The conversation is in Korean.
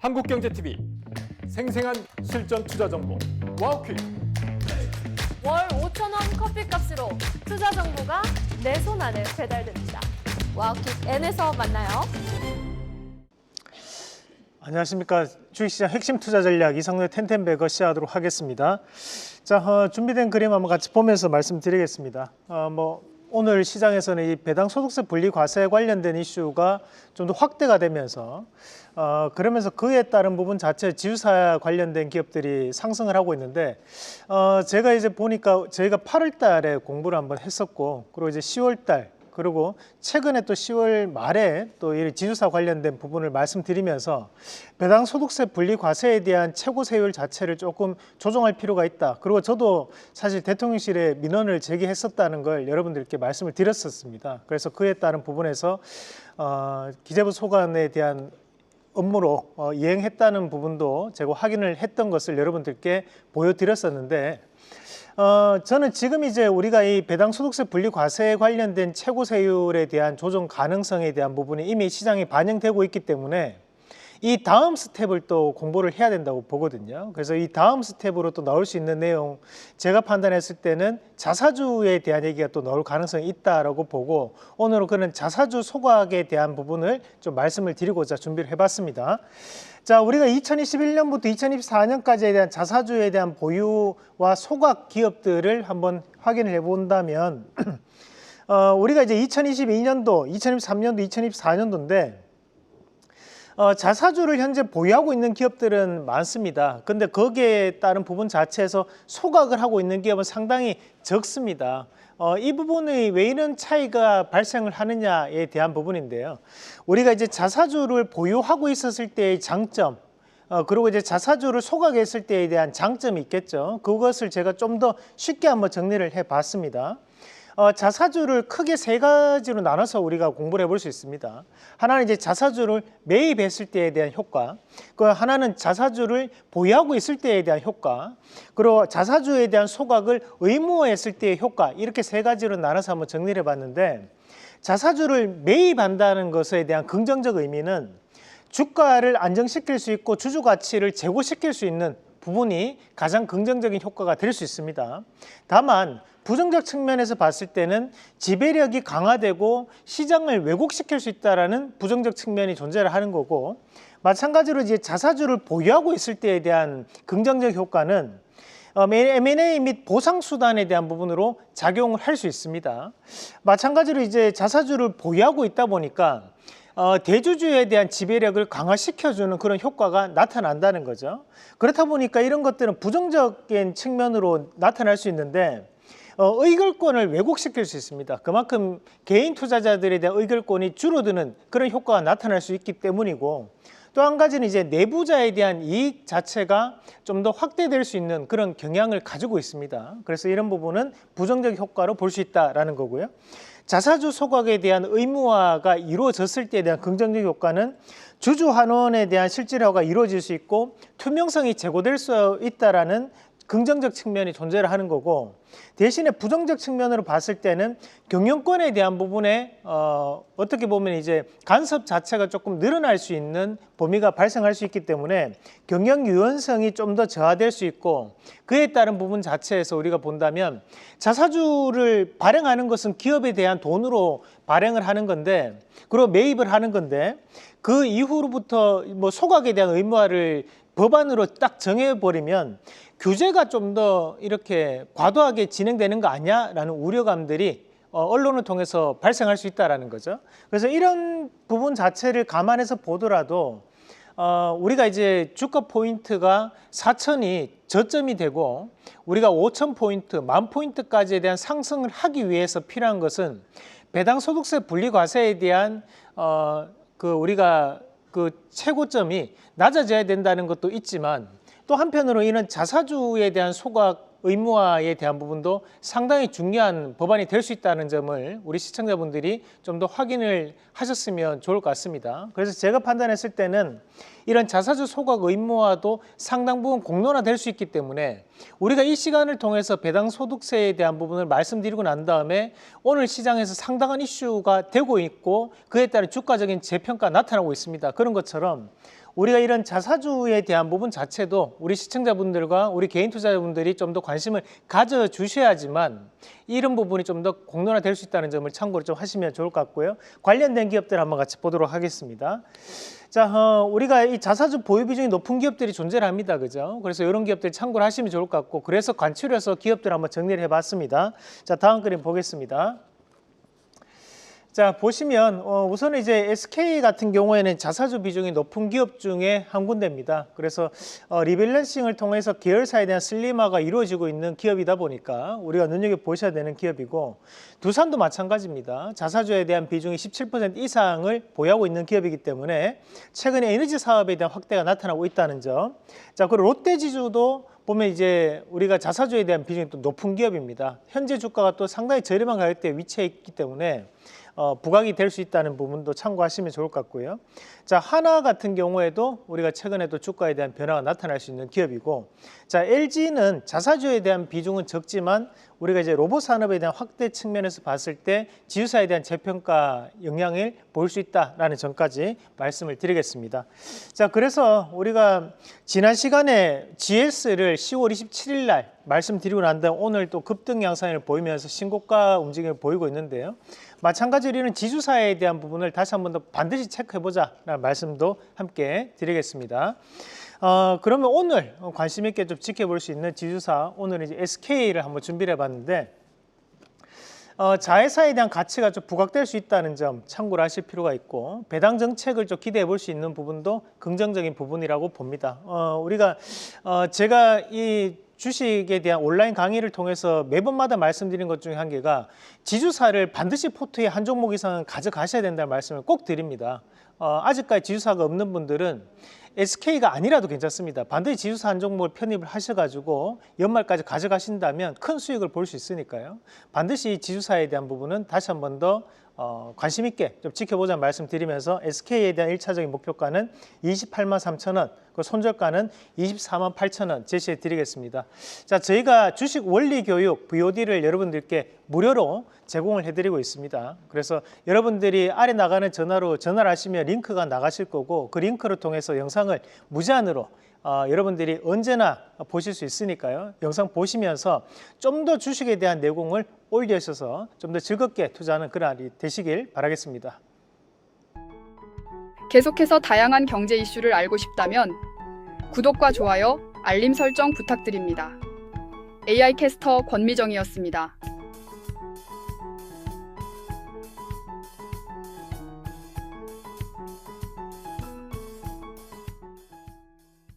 한국경제TV 생생한 실전 투자 정보 와우퀴. 월 5,000원 커피값으로 투자 정보가 내 손 안에 배달됩니다. 와우킥 N에서 만나요. 안녕하십니까. 주식시장 핵심 투자 전략 이성래 텐텐베거 시작하도록 하겠습니다. 자, 준비된 그림 한번 같이 보면서 말씀드리겠습니다. 오늘 시장에서는 이 배당 소득세 분리 과세에 관련된 이슈가 좀 더 확대가 되면서 그러면서 그에 따른 부분 자체 지주사 관련된 기업들이 상승을 하고 있는데 제가 이제 보니까 저희가 8월 달에 공부를 한번 했었고, 그리고 이제 10월 달, 그리고 최근에 또 10월 말에 또 이 지주사 관련된 부분을 말씀드리면서 배당 소득세 분리 과세에 대한 최고 세율 자체를 조금 조정할 필요가 있다. 그리고 저도 사실 대통령실에 민원을 제기했었다는 걸 여러분들께 말씀을 드렸었습니다. 그래서 그에 따른 부분에서 기재부 소관에 대한 업무로 이행했다는 부분도 제가 확인을 했던 것을 여러분들께 보여드렸었는데, 저는 지금 이제 우리가 이 배당 소득세 분리 과세에 관련된 최고 세율에 대한 조정 가능성에 대한 부분이 이미 시장에 반영되고 있기 때문에 이 다음 스텝을 또 공부를 해야 된다고 보거든요. 그래서 이 다음 스텝으로 또 나올 수 있는 내용, 제가 판단했을 때는 자사주에 대한 얘기가 또 나올 가능성이 있다라고 보고, 오늘은 그런 자사주 소각에 대한 부분을 좀 말씀을 드리고자 준비를 해봤습니다. 자, 우리가 2021년부터 2024년까지에 대한 자사주에 대한 보유와 소각 기업들을 한번 확인을 해본다면 우리가 이제 2022년도, 2023년도, 2024년도인데 자사주를 현재 보유하고 있는 기업들은 많습니다. 근데 거기에 따른 부분 자체에서 소각을 하고 있는 기업은 상당히 적습니다. 이 부분이 왜 이런 차이가 발생을 하느냐에 대한 부분인데요. 우리가 이제 자사주를 보유하고 있었을 때의 장점, 그리고 이제 자사주를 소각했을 때에 대한 장점이 있겠죠. 그것을 제가 좀 더 쉽게 한번 정리를 해봤습니다. 자사주를 크게 세 가지로 나눠서 우리가 공부를 해볼 수 있습니다. 하나는 이제 자사주를 매입했을 때에 대한 효과, 그 하나는 자사주를 보유하고 있을 때에 대한 효과, 그리고 자사주에 대한 소각을 의무화했을 때의 효과, 이렇게 세 가지로 나눠서 한번 정리를 해봤는데, 자사주를 매입한다는 것에 대한 긍정적 의미는 주가를 안정시킬 수 있고 주주 가치를 제고시킬 수 있는 부분이 가장 긍정적인 효과가 될 수 있습니다. 다만 부정적 측면에서 봤을 때는 지배력이 강화되고 시장을 왜곡시킬 수 있다는 부정적 측면이 존재를 하는 거고, 마찬가지로 이제 자사주를 보유하고 있을 때에 대한 긍정적 효과는 M&A 및 보상 수단에 대한 부분으로 작용을 할 수 있습니다. 마찬가지로 이제 자사주를 보유하고 있다 보니까 대주주에 대한 지배력을 강화시켜주는 그런 효과가 나타난다는 거죠. 그렇다 보니까 이런 것들은 부정적인 측면으로 나타날 수 있는데 의결권을 왜곡시킬 수 있습니다. 그만큼 개인 투자자들에 대한 의결권이 줄어드는 그런 효과가 나타날 수 있기 때문이고, 또 한 가지는 이제 내부자에 대한 이익 자체가 좀 더 확대될 수 있는 그런 경향을 가지고 있습니다. 그래서 이런 부분은 부정적 효과로 볼 수 있다라는 거고요. 자사주 소각에 대한 의무화가 이루어졌을 때에 대한 긍정적 효과는 주주 환원에 대한 실질화가 이루어질 수 있고 투명성이 제고될 수 있다라는 긍정적 측면이 존재를 하는 거고, 대신에 부정적 측면으로 봤을 때는 경영권에 대한 부분에 어떻게 보면 이제 간섭 자체가 조금 늘어날 수 있는 범위가 발생할 수 있기 때문에 경영 유연성이 좀 더 저하될 수 있고, 그에 따른 부분 자체에서 우리가 본다면 자사주를 발행하는 것은 기업에 대한 돈으로 발행을 하는 건데, 그리고 매입을 하는 건데, 그 이후로부터 소각에 대한 의무화를 법안으로 딱 정해버리면 규제가 좀 더 이렇게 과도하게 진행되는 거 아니야라는 우려감들이 언론을 통해서 발생할 수 있다는 거죠. 그래서 이런 부분 자체를 감안해서 보더라도 우리가 이제 주가 포인트가 4,000이 저점이 되고 우리가 5,000포인트, 10,000포인트까지에 대한 상승을 하기 위해서 필요한 것은 배당 소득세 분리 과세에 대한 우리가 그 최고점이 낮아져야 된다는 것도 있지만, 또 한편으로 이런 자사주에 대한 소각 의무화에 대한 부분도 상당히 중요한 법안이 될 수 있다는 점을 우리 시청자분들이 좀 더 확인을 하셨으면 좋을 것 같습니다. 그래서 제가 판단했을 때는 이런 자사주 소각 의무화도 상당 부분 공론화될 수 있기 때문에 우리가 이 시간을 통해서 배당 소득세에 대한 부분을 말씀드리고 난 다음에 오늘 시장에서 상당한 이슈가 되고 있고 그에 따른 주가적인 재평가 나타나고 있습니다. 그런 것처럼 우리가 이런 자사주에 대한 부분 자체도 우리 시청자분들과 우리 개인 투자자분들이 좀 더 관심을 가져주셔야지만 이런 부분이 좀 더 공론화될 수 있다는 점을 참고로 좀 하시면 좋을 것 같고요. 관련된 기업들 한번 같이 보도록 하겠습니다. 자, 우리가 이 자사주 보유 비중이 높은 기업들이 존재를 합니다. 그죠? 그래서 이런 기업들 참고를 하시면 좋을 것 같고 그래서 관측해서 기업들 한번 정리를 해봤습니다. 자, 다음 그림 보겠습니다. 자, 보시면 우선 이제 SK 같은 경우에는 자사주 비중이 높은 기업 중에 한 군데입니다. 그래서 리밸런싱을 통해서 계열사에 대한 슬림화가 이루어지고 있는 기업이다 보니까 우리가 눈여겨보셔야 되는 기업이고 두산도 마찬가지입니다. 자사주에 대한 비중이 17% 이상을 보유하고 있는 기업이기 때문에 최근에 에너지 사업에 대한 확대가 나타나고 있다는 점. 자, 그리고 롯데지주도 보면 이제 우리가 자사주에 대한 비중이 또 높은 기업입니다. 현재 주가가 또 상당히 저렴한 가격대에 위치해 있기 때문에 부각이 될 수 있다는 부분도 참고하시면 좋을 것 같고요. 자, 하나 같은 경우에도 우리가 최근에도 주가에 대한 변화가 나타날 수 있는 기업이고, 자, LG는 자사주에 대한 비중은 적지만 우리가 이제 로봇 산업에 대한 확대 측면에서 봤을 때 지주사에 대한 재평가 영향을 볼 수 있다라는 점까지 말씀을 드리겠습니다. 자, 그래서 우리가 지난 시간에 GS를 10월 27일 날 말씀드리고 난 다음 오늘 또 급등 양상을 보이면서 신고가 움직임을 보이고 있는데요. 마찬가지로 이런 지주사에 대한 부분을 다시 한 번 더 반드시 체크해보자라는 말씀도 함께 드리겠습니다. 그러면 오늘 관심 있게 좀 지켜볼 수 있는 지주사, 오늘 이제 SK를 한번 준비를 해봤는데 자회사에 대한 가치가 좀 부각될 수 있다는 점 참고를 하실 필요가 있고 배당 정책을 좀 기대해 볼 수 있는 부분도 긍정적인 부분이라고 봅니다. 우리가 제가 이 주식에 대한 온라인 강의를 통해서 매번마다 말씀드린 것 중에 한 개가 지주사를 반드시 포트에 한 종목 이상은 가져가셔야 된다는 말씀을 꼭 드립니다. 아직까지 지주사가 없는 분들은 SK가 아니라도 괜찮습니다. 반드시 지주사 한 종목을 편입을 하셔가지고 연말까지 가져가신다면 큰 수익을 볼 수 있으니까요. 반드시 지주사에 대한 부분은 다시 한 번 더 관심 있게 좀 지켜보자는 말씀드리면서 SK에 대한 1차적인 목표가는 28만 3천 원, 그 손절가는 24만 8천 원 제시해 드리겠습니다. 자, 저희가 주식 원리 교육 VOD를 여러분들께 무료로 제공을 해드리고 있습니다. 그래서 여러분들이 아래 나가는 전화로 전화를 하시면 링크가 나가실 거고 그 링크를 통해서 영상을 무제한으로 여러분들이 언제나 보실 수 있으니까요. 영상 보시면서 좀 더 주식에 대한 내공을 올려주셔서 좀 더 즐겁게 투자하는 그런 날이 되시길 바라겠습니다. 계속해서 다양한 경제 이슈를 알고 싶다면 구독과 좋아요, 알림 설정 부탁드립니다. AI 캐스터 권미정이었습니다.